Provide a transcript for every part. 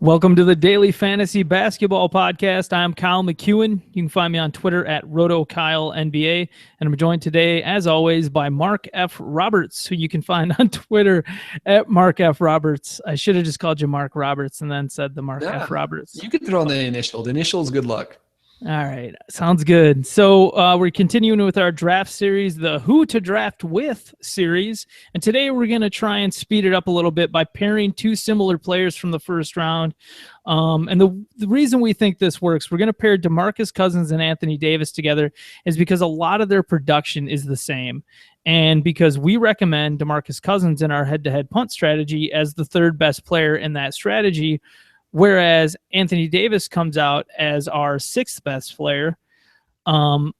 Welcome to the Daily Fantasy Basketball Podcast. I'm Kyle McEwen. You can find me on Twitter at RotoKyleNBA. And I'm joined today, as always, by Mark F. Roberts, who you can find on Twitter at Mark F. Roberts. I should have just called you Mark Roberts and then said the Mark F. Roberts. You could throw in the initial. The initial is good luck. All right. Sounds good. So we're continuing with our draft series, the Who to Draft With series. And today we're going to try and speed it up a little bit by pairing two similar players from the first round. And the reason we think this works, we're going to pair DeMarcus Cousins and Anthony Davis together is because a lot of their production is the same. And because we recommend DeMarcus Cousins in our head-to-head punt strategy as the third best player in that strategy, whereas Anthony Davis comes out as our sixth best player. Knowing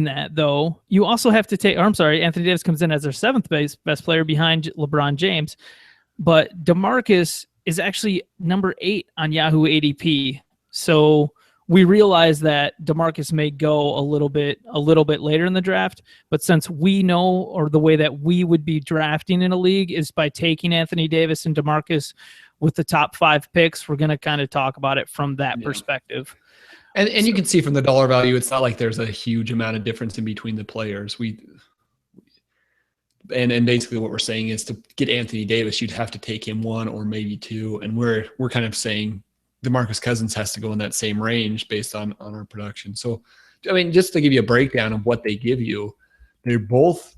that, though, you also have to take, Anthony Davis comes in as our seventh best player behind LeBron James. But DeMarcus is actually number 8 on Yahoo ADP. So we realize that DeMarcus may go a little bit later in the draft, but since we know, or the way that we would be drafting in a league is by taking Anthony Davis and DeMarcus with the top 5 picks, we're going to kind of talk about it from that perspective. And you can see from the dollar value, it's not like there's a huge amount of difference in between the players. And basically what we're saying is to get Anthony Davis, you'd have to take him 1 or maybe 2. And we're kind of saying DeMarcus Cousins has to go in that same range based on our production. So, I mean, just to give you a breakdown of what they give you, they're both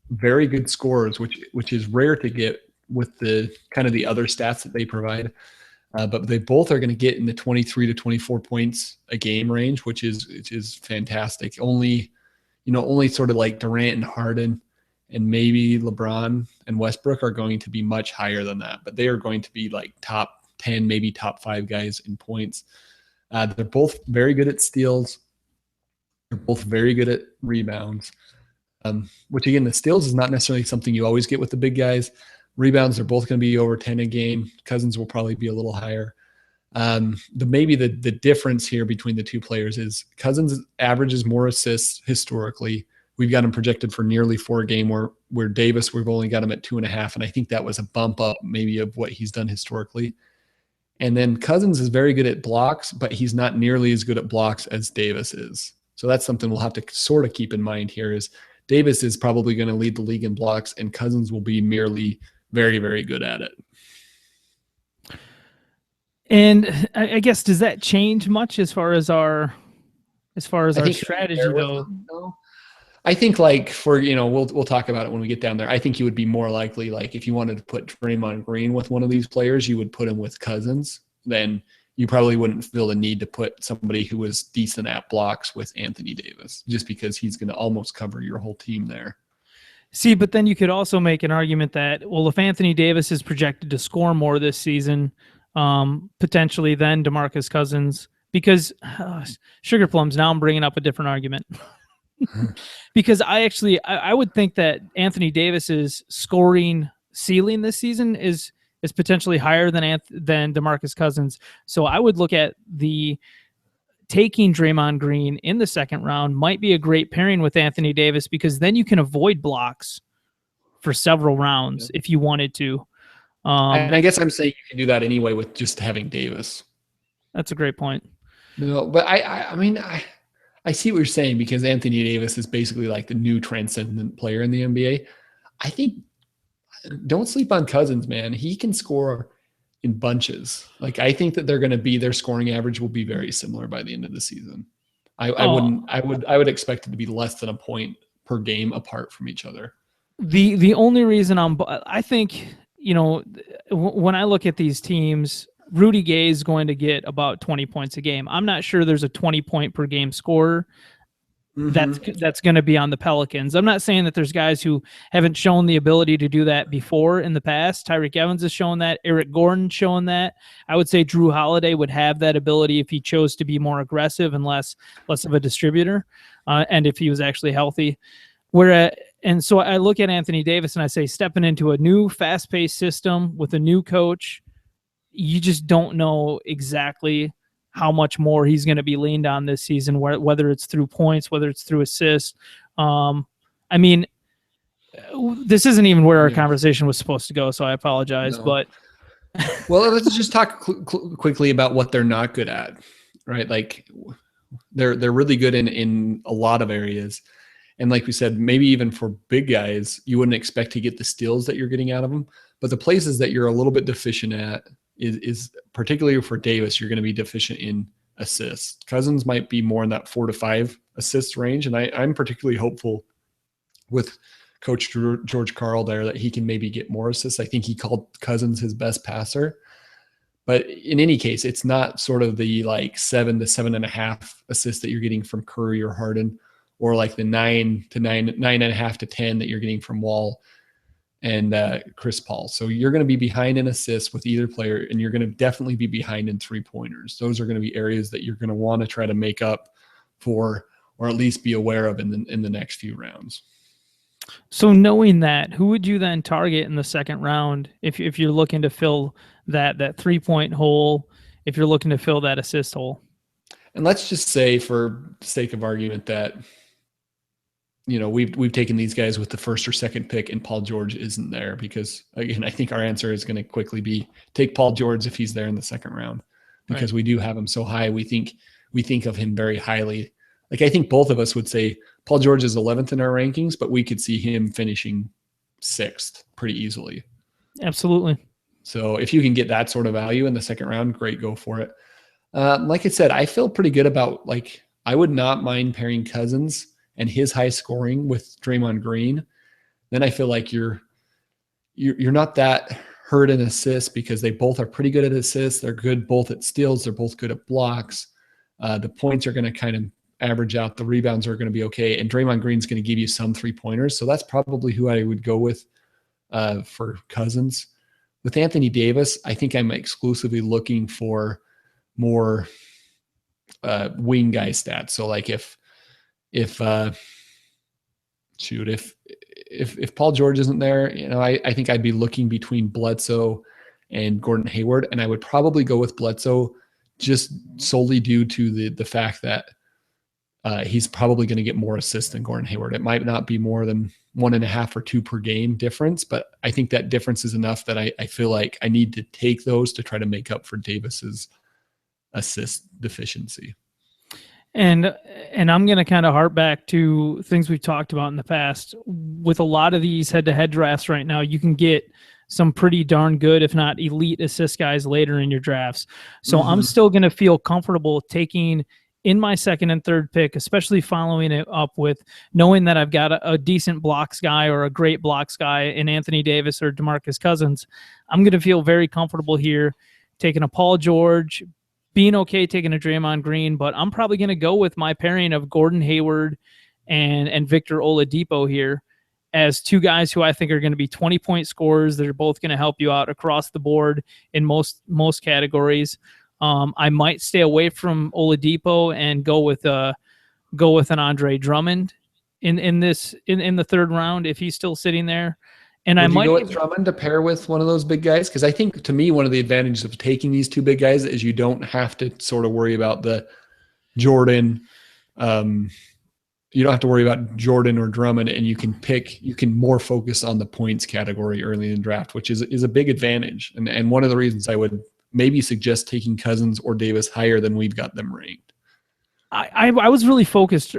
very good scorers, which is rare to get with the kind of the other stats that they provide. But they both are going to get in the 23 to 24 points a game range, which is fantastic. Only sort of like Durant and Harden and maybe LeBron and Westbrook are going to be much higher than that, but they are going to be like top 10, maybe top 5 guys in points. They're both very good at steals. They're both very good at rebounds, which again, the steals is not necessarily something you always get with the big guys. Rebounds are both going to be over 10 a game. Cousins will probably be a little higher. The difference here between the two players is Cousins averages more assists historically. We've got him projected for nearly 4 a game, where Davis, we've only got him at 2.5. And I think that was a bump up maybe of what he's done historically. And then Cousins is very good at blocks, but he's not nearly as good at blocks as Davis is. So that's something we'll have to sort of keep in mind here is Davis is probably going to lead the league in blocks and Cousins will be merely very, very good at it. And I guess, does that change much as far as our strategy though? I think like we'll talk about it when we get down there. I think you would be more likely, like if you wanted to put Draymond Green with one of these players, you would put him with Cousins. Then you probably wouldn't feel the need to put somebody who was decent at blocks with Anthony Davis, just because he's going to almost cover your whole team there. See, but then you could also make an argument that, well, if Anthony Davis is projected to score more this season, potentially then DeMarcus Cousins, because Sugar Plums, now I'm bringing up a different argument. Because I would think that Anthony Davis's scoring ceiling this season is potentially higher than DeMarcus Cousins. So I would look at taking Draymond Green in the second round might be a great pairing with Anthony Davis, because then you can avoid blocks for several rounds if you wanted to. And I guess I'm saying you can do that anyway with just having Davis. That's a great point. No, but I see what you're saying, because Anthony Davis is basically like the new transcendent player in the NBA. I think don't sleep on Cousins, man. He can score in bunches. Like, I think that their scoring average will be very similar by the end of the season. I would expect it to be less than a point per game apart from each other. The only reason I think, when I look at these teams, Rudy Gay is going to get about 20 points a game. I'm not sure there's a 20 point per game scorer that's going to be on the Pelicans. I'm not saying that there's guys who haven't shown the ability to do that before in the past. Tyreek Evans has shown that. Eric Gordon shown that. I would say Drew Holiday would have that ability if he chose to be more aggressive and less of a distributor, and if he was actually healthy. And so I look at Anthony Davis and I say, stepping into a new fast-paced system with a new coach, you just don't know exactly how much more he's going to be leaned on this season, whether it's through points, whether it's through assists. I mean, this isn't even where our conversation was supposed to go, so I apologize. No. Well, let's just talk quickly about what they're not good at, right? Like they're really good in a lot of areas. And like we said, maybe even for big guys, you wouldn't expect to get the steals that you're getting out of them. But the places that you're a little bit deficient at is particularly for Davis, you're going to be deficient in assists. Cousins might be more in that 4 to 5 assists range. And I'm particularly hopeful with Coach George Karl there that he can maybe get more assists. I think he called Cousins his best passer. But in any case, it's not sort of the like 7 to 7.5 assists that you're getting from Curry or Harden, or like the 9.5 to 10 that you're getting from Wall and Chris Paul. So you're going to be behind in assists with either player, and you're going to definitely be behind in 3-pointers. Those are going to be areas that you're going to want to try to make up for, or at least be aware of in the next few rounds. So knowing that, who would you then target in the second round if you're looking to fill that 3-point hole, if you're looking to fill that assist hole? And let's just say, for the sake of argument, that we've taken these guys with the first or second pick and Paul George isn't there, because again, I think our answer is going to quickly be take Paul George if he's there in the second round, because we do have him so high. We think of him very highly. Like, I think both of us would say Paul George is 11th in our rankings, but we could see him finishing 6th pretty easily. Absolutely. So if you can get that sort of value in the second round, great, go for it. Like I said, I feel pretty good about, like, I would not mind pairing Cousins and his high scoring with Draymond Green. Then I feel like you're not that hurt in assists, because they both are pretty good at assists. They're good both at steals. They're both good at blocks. The points are going to kind of average out. The rebounds are going to be okay. And Draymond Green's going to give you some 3-pointers. So that's probably who I would go with for Cousins. With Anthony Davis, I think I'm exclusively looking for more wing guy stats. So like if Paul George isn't there, I think I'd be looking between Bledsoe and Gordon Hayward, and I would probably go with Bledsoe just solely due to the fact that he's probably going to get more assists than Gordon Hayward. It might not be more than 1.5 or 2 per game difference, but I think that difference is enough that I feel like I need to take those to try to make up for Davis's assist deficiency. And I'm going to kind of harp back to things we've talked about in the past. With a lot of these head-to-head drafts right now, you can get some pretty darn good, if not elite, assist guys later in your drafts. So I'm still going to feel comfortable taking in my second and third pick, especially following it up with knowing that I've got a decent blocks guy or a great blocks guy in Anthony Davis or DeMarcus Cousins. I'm going to feel very comfortable here taking a Paul George, being okay taking a Draymond Green, but I'm probably going to go with my pairing of Gordon Hayward and Victor Oladipo here as two guys who I think are going to be 20-point scorers. They're both going to help you out across the board in most categories. I might stay away from Oladipo and go with an Andre Drummond in the third round if he's still sitting there. And I might go with Drummond to pair with one of those big guys, because I think, to me, one of the advantages of taking these two big guys is you don't have to sort of worry about the Jordan. You don't have to worry about Jordan or Drummond, and you can more focus on the points category early in the draft, which is a big advantage. And one of the reasons I would maybe suggest taking Cousins or Davis higher than we've got them ranked. I was really focused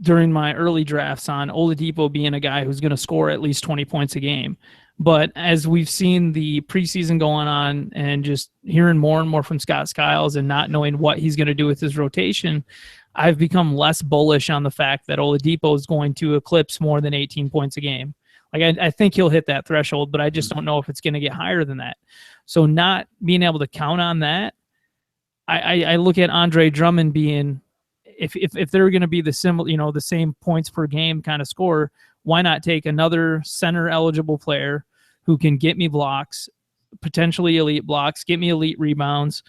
during my early drafts on Oladipo being a guy who's going to score at least 20 points a game. But as we've seen the preseason going on and just hearing more and more from Scott Skiles and not knowing what he's going to do with his rotation, I've become less bullish on the fact that Oladipo is going to eclipse more than 18 points a game. Like I think he'll hit that threshold, but I just don't know if it's going to get higher than that. So not being able to count on that, I look at Andre Drummond being, if they're going to be the same points per game kind of scorer, why not take another center eligible player who can get me blocks, potentially elite blocks, get me elite rebounds,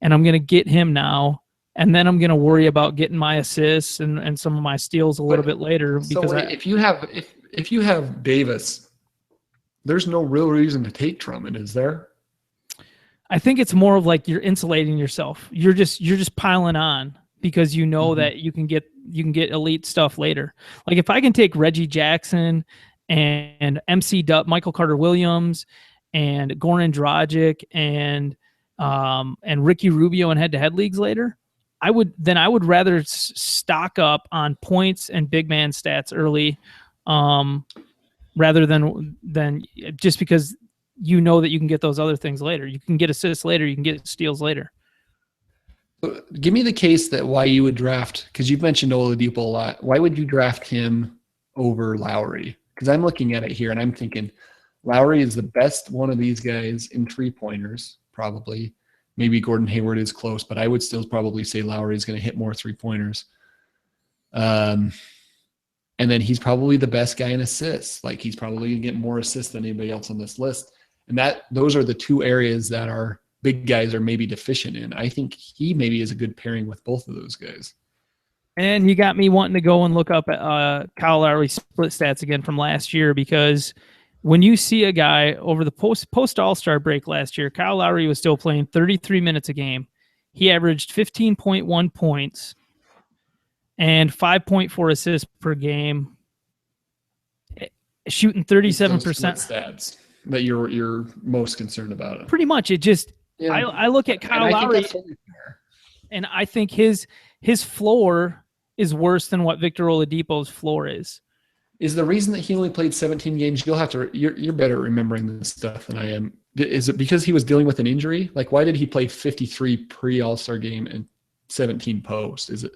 and I'm going to get him now. And then I'm going to worry about getting my assists and some of my steals a little bit later. Because if you have Davis, there's no real reason to take Drummond, is there? I think it's more of like you're insulating yourself. You're just piling on because you know that you can get elite stuff later. Like if I can take Reggie Jackson and MC Dub, Michael Carter Williams, and Goran Dragic and Ricky Rubio in head-to-head leagues later, I would rather stock up on points and big man stats early, rather than just because you know that you can get those other things later. You can get assists later. You can get steals later. Give me the case that why you would draft, because you've mentioned Oladipo a lot. Why would you draft him over Lowry? Because I'm looking at it here and I'm thinking Lowry is the best one of these guys in 3-pointers, probably. Maybe Gordon Hayward is close, but I would still probably say Lowry is going to hit more 3-pointers. And then he's probably the best guy in assists. Like, he's probably going to get more assists than anybody else on this list. And those are the two areas that our big guys are maybe deficient in. I think he maybe is a good pairing with both of those guys. And you got me wanting to go and look up at Kyle Lowry's split stats again from last year, because when you see a guy over the post All-Star break last year, Kyle Lowry was still playing 33 minutes a game. He averaged 15.1 points and 5.4 assists per game, shooting 37%. Stats that you're most concerned about. Pretty much. It just, yeah. I look at Kyle Lowry, and I think his floor is worse than what Victor Oladipo's floor is. Is the reason that he only played 17 games, you're better at remembering this stuff than I am. Is it because he was dealing with an injury? Like, why did he play 53 pre-All-Star game and 17 post? There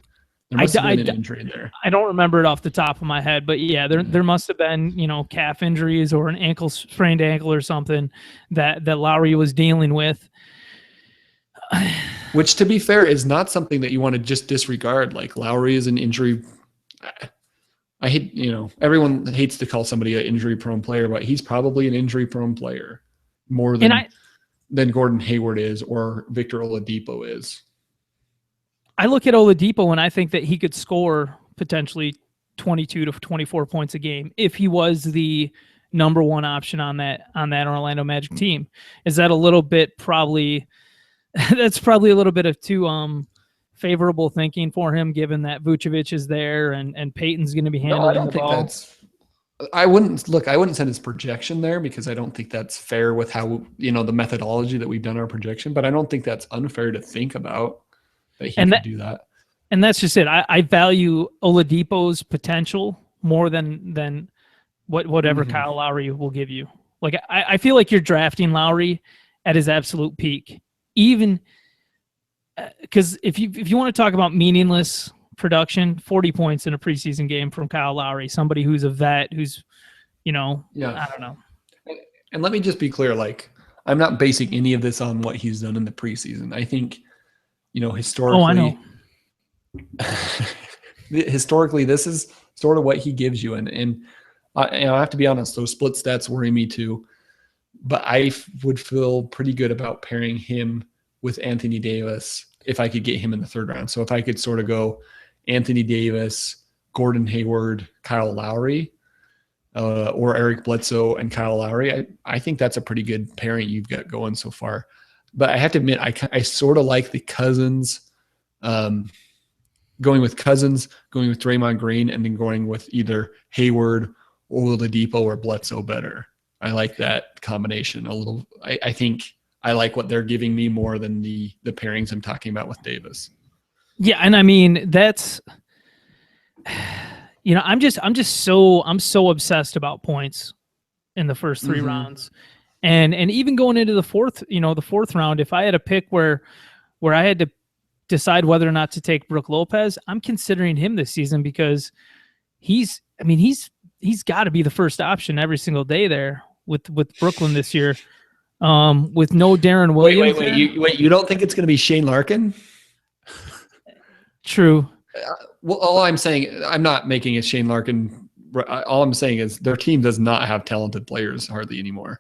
must have been an injury there. I don't remember it off the top of my head, but yeah, there must have been, calf injuries or an sprained ankle or something that Lowry was dealing with. Which, to be fair, is not something that you want to just disregard. Like, Lowry is an injury. I hate, everyone hates to call somebody an injury-prone player, but he's probably an injury-prone player more than Gordon Hayward is or Victor Oladipo is. I look at Oladipo and I think that he could score potentially 22 to 24 points a game if he was the number one option on that Orlando Magic team. Is that a little bit probably – that's probably a little bit of too favorable thinking for him, given that Vucevic is there and Peyton's going to be handling the ball. I wouldn't send his projection there because I don't think that's fair with how, the methodology that we've done our projection, but I don't think that's unfair to think about that he could do that. And that's just it. I value Oladipo's potential more than whatever Kyle Lowry will give you. Like, I feel like you're drafting Lowry at his absolute peak, even because if you want to talk about meaningless production, 40 points in a preseason game from Kyle Lowry, somebody who's a vet, who's, I don't know. And let me just be clear, like, I'm not basing any of this on what he's done in the preseason. I think, historically, I know. Historically, this is sort of what he gives you. And I have to be honest, those split stats worry me too, but I would feel pretty good about pairing him with Anthony Davis if I could get him in the third round. So if I could sort of go Anthony Davis, Gordon Hayward, Kyle Lowry, or Eric Bledsoe and Kyle Lowry, I think that's a pretty good pairing you've got going so far. But I have to admit, I sort of like the Cousins, going with Cousins, going with Draymond Green, and then going with either Hayward or Oladipo or Bledsoe better. I like that combination a little. I think I like what they're giving me more than the pairings I'm talking about with Davis. Yeah, and I mean that's, I'm so obsessed about points in the first three rounds, and even going into the fourth round, if I had a pick where I had to decide whether or not to take Brook Lopez, I'm considering him this season because he's got to be the first option every single day there with Brooklyn this year. With no Darren Williams. Wait, you don't think it's going to be Shane Larkin? True. Well, all I'm saying, I'm not making it Shane Larkin. All I'm saying is their team does not have talented players hardly anymore.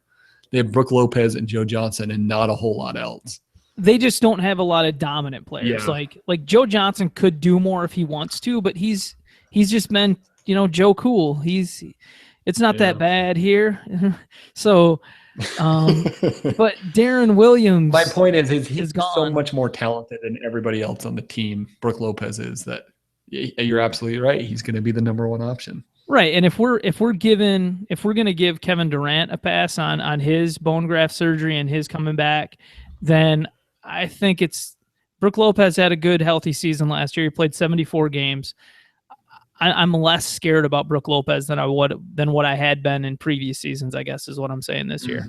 They have Brook Lopez and Joe Johnson and not a whole lot else. They just don't have a lot of dominant players. Yeah. Like Joe Johnson could do more if he wants to, but he's just been, Joe Cool. It's not that bad here. So, but Darren Williams. My point is he's gone. So much more talented than everybody else on the team. Brook Lopez is that. You're absolutely right. He's going to be the number one option. Right, and if we're going to give Kevin Durant a pass on his bone graft surgery and his coming back, then I think it's Brook Lopez had a good healthy season last year. He played 74 games. I'm less scared about Brook Lopez than what I had been in previous seasons, I guess is what I'm saying this year.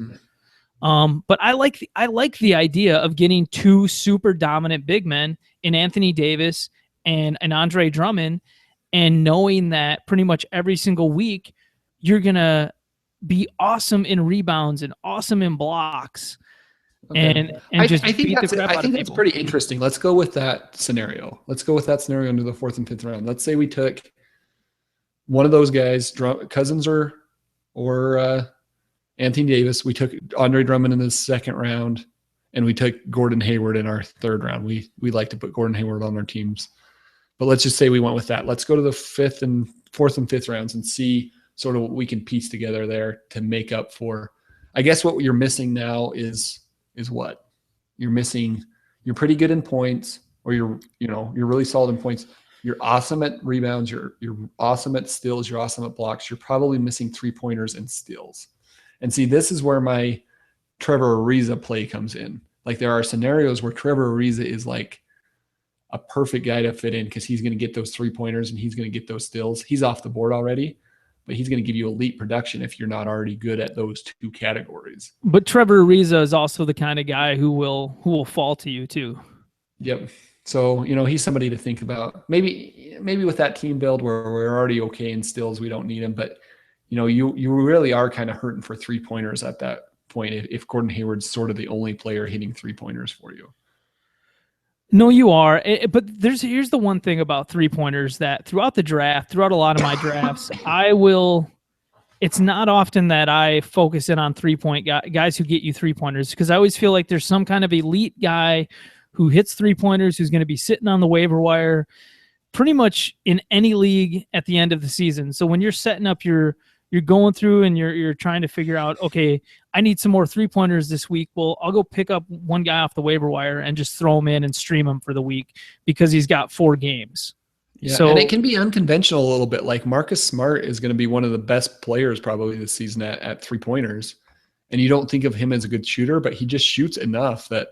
But I like the idea of getting two super dominant big men in Anthony Davis and Andre Drummond, and knowing that pretty much every single week you're gonna be awesome in rebounds and awesome in blocks. Okay. And just I think that's pretty interesting. Let's go with that scenario. Let's go with that scenario into the 4th and 5th round. Let's say we took one of those guys, Cousins or Anthony Davis. We took Andre Drummond in the 2nd round, and we took Gordon Hayward in our 3rd round. We like to put Gordon Hayward on our teams, but let's just say we went with that. Let's go to the 4th and 5th rounds and see sort of what we can piece together there to make up for. I guess what you're missing now is what you're missing. You're pretty good in points, or you're really solid in points. You're awesome at rebounds. You're awesome at steals. You're awesome at blocks. You're probably missing 3-pointers and steals. And see, this is where my Trevor Ariza play comes in. Like, there are scenarios where Trevor Ariza is like a perfect guy to fit in because he's going to get those 3-pointers and he's going to get those steals. He's off the board already, but he's going to give you elite production if you're not already good at those 2 categories. But Trevor Ariza is also the kind of guy who will fall to you too. Yep. So, he's somebody to think about. Maybe with that team build where we're already okay in steals, we don't need him. But, you really are kind of hurting for 3-pointers at that point if Gordon Hayward's sort of the only player hitting 3-pointers for you. No, you are. But here's the one thing about 3-pointers that throughout the draft, throughout a lot of my drafts, it's not often that I focus in on 3-point guys who get you 3-pointers, because I always feel like there's some kind of elite guy who hits 3-pointers who's going to be sitting on the waiver wire pretty much in any league at the end of the season. So when you're setting up you're going through and you're trying to figure out, okay, I need some more 3-pointers this week. Well, I'll go pick up one guy off the waiver wire and just throw him in and stream him for the week because he's got 4 games. Yeah, so, and it can be unconventional a little bit. Like Marcus Smart is going to be one of the best players probably this season at 3-pointers. And you don't think of him as a good shooter, but he just shoots enough that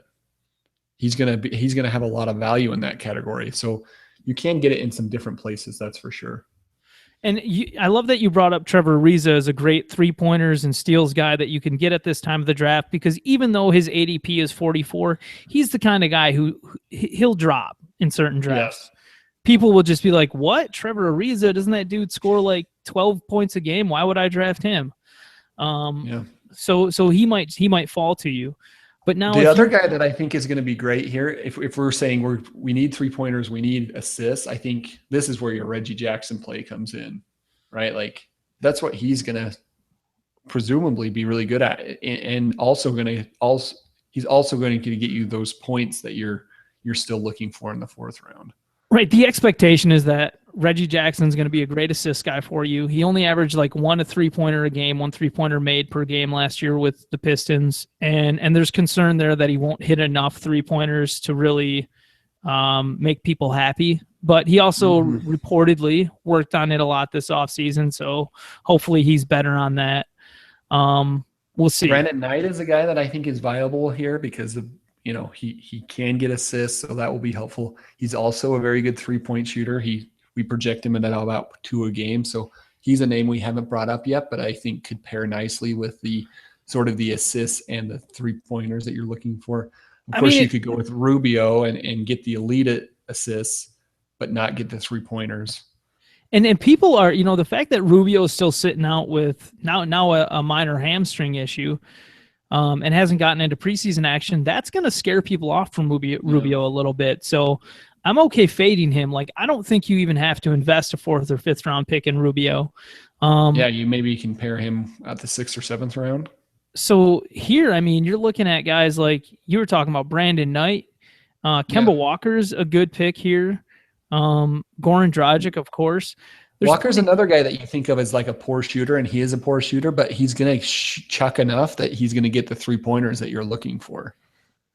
he's going to have a lot of value in that category. So you can get it in some different places, that's for sure. And I love that you brought up Trevor Ariza as a great 3-pointers and steals guy that you can get at this time of the draft, because even though his ADP is 44, he's the kind of guy who he'll drop in certain drafts. Yes. People will just be like, what? Trevor Ariza? Doesn't that dude score like 12 points a game? Why would I draft him? So he might fall to you. But now the other guy that I think is going to be great here, if we're saying we need 3-pointers, we need assists, I think this is where your Reggie Jackson play comes in, right? Like, that's what he's going to presumably be really good at, and he's also going to get you those points that you're still looking for in the 4th round. Right. The expectation is that Reggie Jackson's going to be a great assist guy for you. He only averaged like 1 3-pointer a game, 1 3-pointer made per game last year with the Pistons. And there's concern there that he won't hit enough 3-pointers to really make people happy. But he also reportedly worked on it a lot this offseason. So hopefully he's better on that. We'll see. Brandon Knight is a guy that I think is viable here because of, he can get assists, so that will be helpful. He's also a very good 3-point shooter. We project him at about 2 a game, so he's a name we haven't brought up yet, but I think could pair nicely with the sort of the assists and the 3-pointers that you're looking for. Of course, you could go with Rubio and get the elite assists, but not get the 3-pointers. And people are, the fact that Rubio is still sitting out with now a minor hamstring issue, and hasn't gotten into preseason action, that's going to scare people off from Rubio a little bit. So I'm okay fading him. Like, I don't think you even have to invest a 4th or 5th round pick in Rubio. You maybe can pair him at the 6th or 7th round. So here, you're looking at guys like you were talking about Brandon Knight. Kemba Walker's a good pick here. Goran Dragic, of course. Walker's another guy that you think of as like a poor shooter, and he is a poor shooter, but he's going to chuck enough that he's going to get the 3-pointers that you're looking for.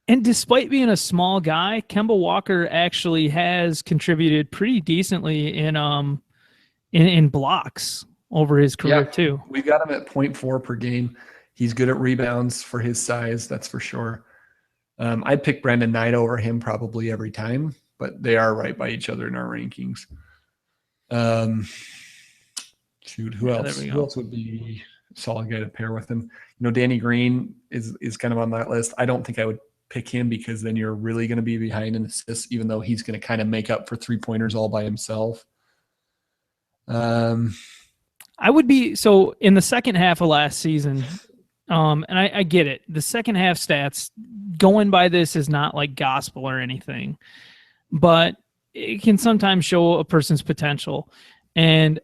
And despite being a small guy, Kemba Walker actually has contributed pretty decently in blocks. over his career too. We got him at 0.4 per game. He's good at rebounds for his size, that's for sure. I'd pick Brandon Knight over him probably every time, but they are right by each other in our rankings. Who else? Who else would be a solid guy to pair with him? Danny Green is kind of on that list. I don't think I would pick him because then you're really going to be behind in assists, even though he's going to kind of make up for 3-pointers all by himself. I would be so in the second half of last season. And I get it. The second half stats going by this is not like gospel or anything, but it can sometimes show a person's potential. And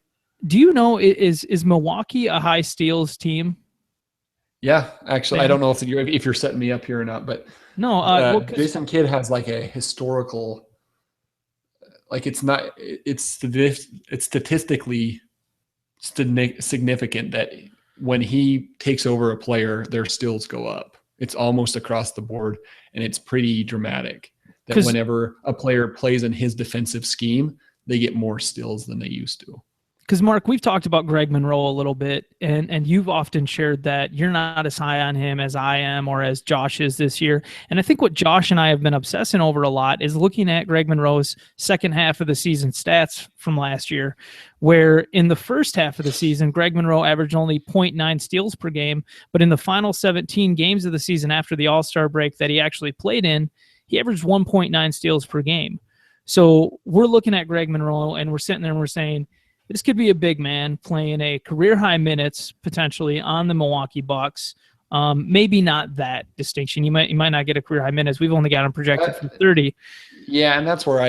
do you know, is Milwaukee a high steals team? Yeah, actually, I don't know if you're setting me up here or not, but no. Jason Kidd has like a historical, like it's statistically significant that when he takes over a player, their steals go up. It's almost across the board, and it's pretty dramatic that whenever a player plays in his defensive scheme, they get more steals than they used to. Because, Mark, we've talked about Greg Monroe a little bit, and you've often shared that you're not as high on him as I am or as Josh is this year. And I think what Josh and I have been obsessing over a lot is looking at Greg Monroe's second half of the season stats from last year, where in the first half of the season, Greg Monroe averaged only 0.9 steals per game, but in the final 17 games of the season after the All-Star break that he actually played in, he averaged 1.9 steals per game. So we're looking at Greg Monroe, and we're sitting there and we're saying, this could be a big man playing a career-high minutes potentially on the Milwaukee Bucks. Maybe not that distinction. You might not get a career-high minutes. We've only got him projected for 30. Yeah, and that's where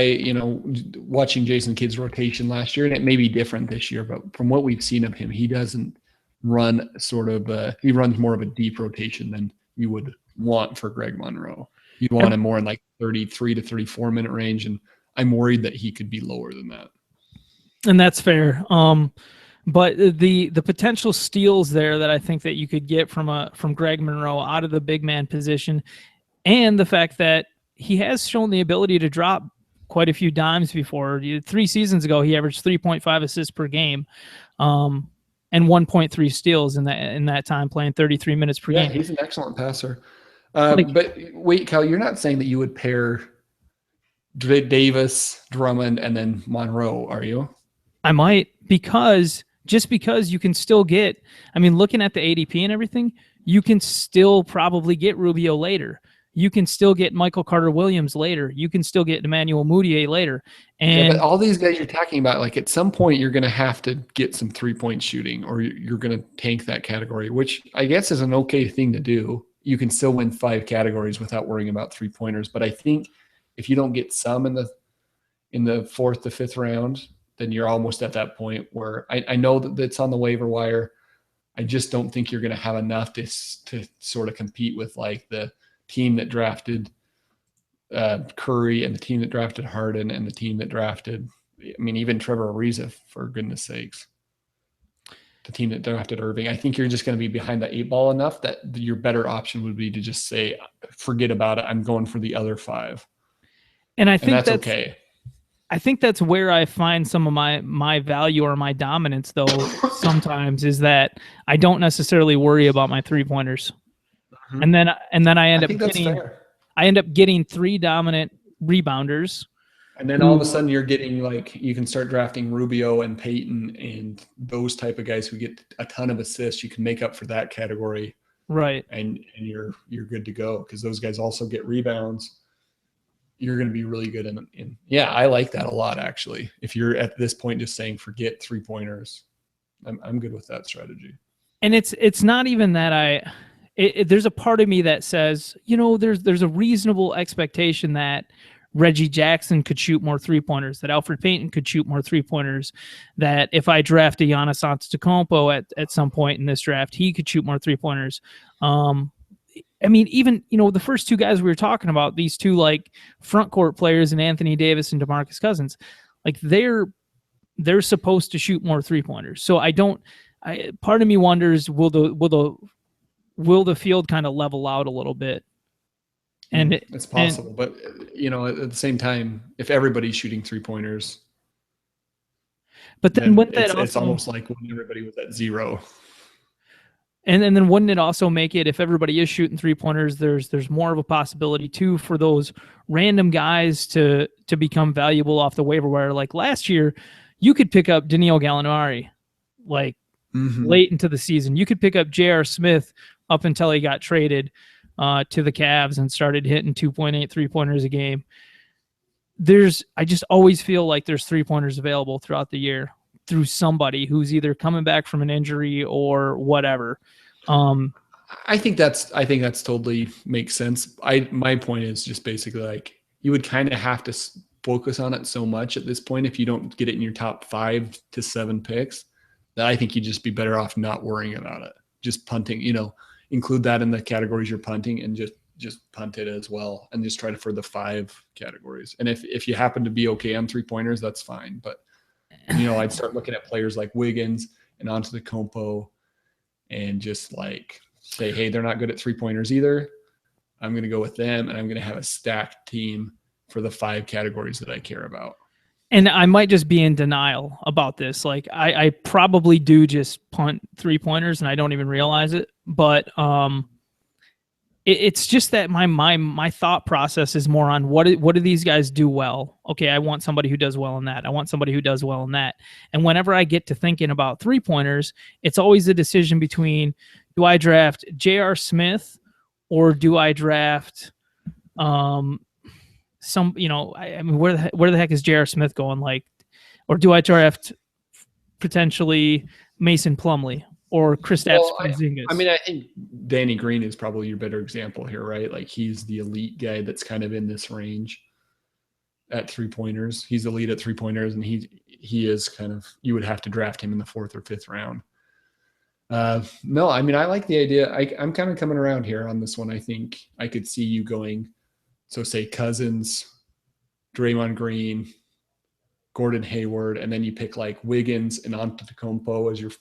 watching Jason Kidd's rotation last year, and it may be different this year, but from what we've seen of him, he doesn't run he runs more of a deep rotation than you would want for Greg Monroe. You'd want him more in like 33 to 34 minute range, and I'm worried that he could be lower than that. And that's fair. But the potential steals there that I think that you could get from Greg Monroe out of the big man position, and the fact that he has shown the ability to drop quite a few dimes before. 3 seasons ago, he averaged 3.5 assists per game, and 1.3 steals in that time, playing 33 minutes per game. Yeah, he's an excellent passer. But wait, Kyle, you're not saying that you would pair Davis, Drummond, and then Monroe, are you? I might, because you can still get, looking at the ADP and everything, you can still probably get Rubio later. You can still get Michael Carter-Williams later. You can still get Emmanuel Mudiay later. And but all these guys you're talking about, like at some point you're going to have to get some 3-point shooting, or you're going to tank that category, which I guess is an okay thing to do. You can still win 5 categories without worrying about 3-pointers. But I think if you don't get some in the 4th to 5th round, then you're almost at that point where I know that it's on the waiver wire. I just don't think you're going to have enough to sort of compete with like the team that drafted Curry and the team that drafted Harden and the team that drafted, even Trevor Ariza, for goodness sakes. The team that drafted Irving. I think you're just going to be behind the 8 ball enough that your better option would be to just say, forget about it. I'm going for the other 5. And I think that's okay. I think that's where I find some of my value or my dominance, though, sometimes, is that I don't necessarily worry about my 3-pointers. Mm-hmm. And then I end up getting 3 dominant rebounders. And then all of a sudden you're getting you can start drafting Rubio and Peyton and those type of guys who get a ton of assists. You can make up for that category. Right. And you're good to go because those guys also get rebounds. You're going to be really good in. Yeah, I like that a lot, actually. If you're at this point just saying forget 3-pointers, I'm good with that strategy. And it's not even that there's a part of me that says, there's a reasonable expectation that Reggie Jackson could shoot more 3-pointers, that Alfred Payton could shoot more 3-pointers, that if I draft a Giannis Antetokounmpo at some point in this draft, he could shoot more 3-pointers. Even, the first 2 guys we were talking about, these 2 front court players, and Anthony Davis and DeMarcus Cousins, they're supposed to shoot more 3-pointers. So part of me wonders, will the field kind of level out a little bit? And it's possible, but at the same time, if everybody's shooting 3-pointers, But then wouldn't that it's almost like when everybody was at 0. And then wouldn't it also make it, if everybody is shooting 3-pointers, there's more of a possibility too for those random guys to become valuable off the waiver wire. Like last year, you could pick up Danilo Gallinari like late into the season. You could pick up J.R. Smith up until he got traded to the Cavs and started hitting 2.8 3-pointers a game. I just always feel like there's 3-pointers available throughout the year through somebody who's either coming back from an injury or whatever. I think that's totally makes sense. My point is just basically like you would kind of have to focus on it so much at this point if you don't get it in your top 5 to 7 picks that I think you'd just be better off not worrying about it. Just punting, include that in the categories you're punting and just punt it as well and just try to for the 5 categories. And if you happen to be okay on 3-pointers, that's fine. But I'd start looking at players like Wiggins and Antetokounmpo and just like say, hey, they're not good at 3-pointers either. I'm going to go with them, and I'm going to have a stacked team for the 5 categories that I care about. And I might just be in denial about this. Like I probably do just punt 3-pointers and I don't even realize it. But it's just that my thought process is more on what do these guys do well? Okay, I want somebody who does well in that. I want somebody who does well in that. And whenever I get to thinking about 3-pointers, it's always a decision between, do I draft J.R. Smith or do I draft where the heck is J.R. Smith going? Like, or do I draft potentially Mason Plumlee or Kristaps Porzingis? I think Danny Green is probably your better example here, right? Like he's the elite guy that's kind of in this range at 3-pointers. He's elite at 3-pointers, and he is kind of, you would have to draft him in the 4th or 5th round. No, I like the idea. I'm kind of coming around here on this one. I think I could see you going, so say Cousins, Draymond Green, Gordon Hayward, and then you pick like Wiggins and Antetokounmpo as your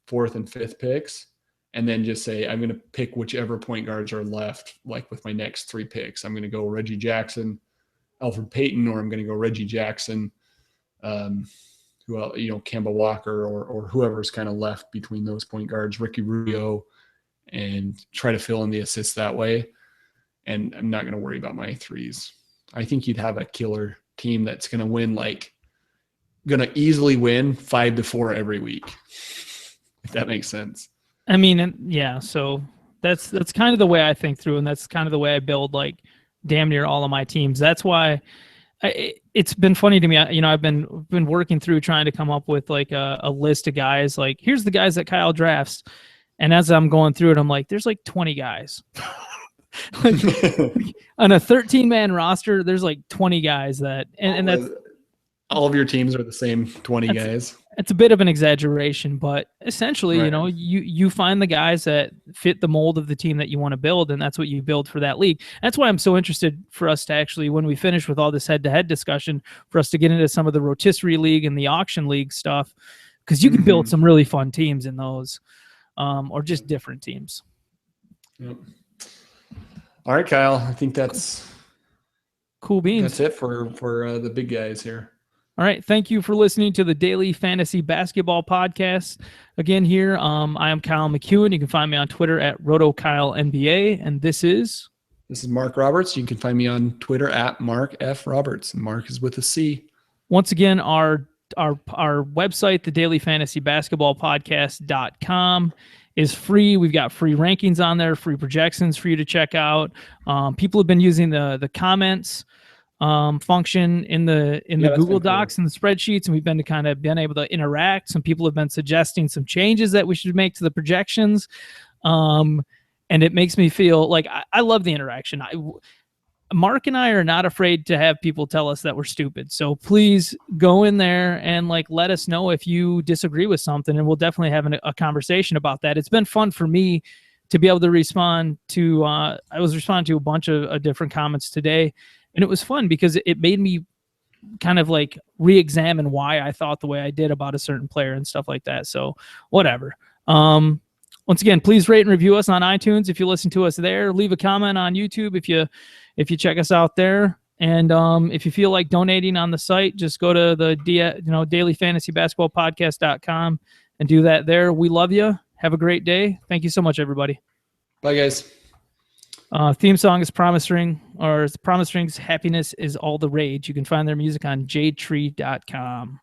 4th and 5th picks, and then just say, I'm going to pick whichever point guards are left, like with my next 3 picks. I'm going to go Reggie Jackson, Alfred Payton, or I'm going to go Reggie Jackson, Kemba Walker or whoever's kind of left between those point guards, Ricky Rubio, and try to fill in the assists that way. And I'm not going to worry about my 3s. I think you'd have a killer team that's going to win, going to easily win 5-4 every week. If that makes sense. Yeah. So that's kind of the way I think through, and that's kind of the way I build like damn near all of my teams. That's why it's been funny to me. I've been working through trying to come up with like a list of guys. Like, here's the guys that Kyle drafts, and as I'm going through it, I'm like, there's like 20 guys. Like, on a 13-man roster, there's like 20 guys that, and that's all of your teams are the same 20 guys. It's a bit of an exaggeration, but essentially, right. You find the guys that fit the mold of the team that you want to build, and that's what you build for that league. That's why I'm so interested for us to actually, when we finish with all this head-to-head discussion, for us to get into some of the rotisserie league and the auction league stuff, because you can build some really fun teams in those, or just different teams. Yep. All right, Kyle. I think that's cool beans. That's it for the big guys here. All right. Thank you for listening to the Daily Fantasy Basketball Podcast. Again, here, I am Kyle McEwen. You can find me on Twitter at RotoKyleNBA. And this is Mark Roberts. You can find me on Twitter at Mark F. Roberts. Mark is with a C. Once again, our website, the Daily Fantasy Basketball Podcast.com, is free. We've got free rankings on there, free projections for you to check out. People have been using the comments function in the Google Docs and the spreadsheets, and we've been able to interact. Some people have been suggesting some changes that we should make to the projections, and it makes me feel like I love the interaction. Mark and I are not afraid to have people tell us that we're stupid, so please go in there and let us know if you disagree with something, and we'll definitely have a conversation about that. It's been fun for me to be able to respond to I was responding to a bunch of different comments today. And it was fun because it made me kind of re-examine why I thought the way I did about a certain player and stuff like that. So whatever. Once again, please rate and review us on iTunes if you listen to us there. Leave a comment on YouTube if you check us out there. And if you feel like donating on the site, just go to the dailyfantasybasketballpodcast.com and do that there. We love you. Have a great day. Thank you so much, everybody. Bye, guys. Theme song is Promise Ring, or Promise Ring's Happiness is All the Rage. You can find their music on jadetree.com.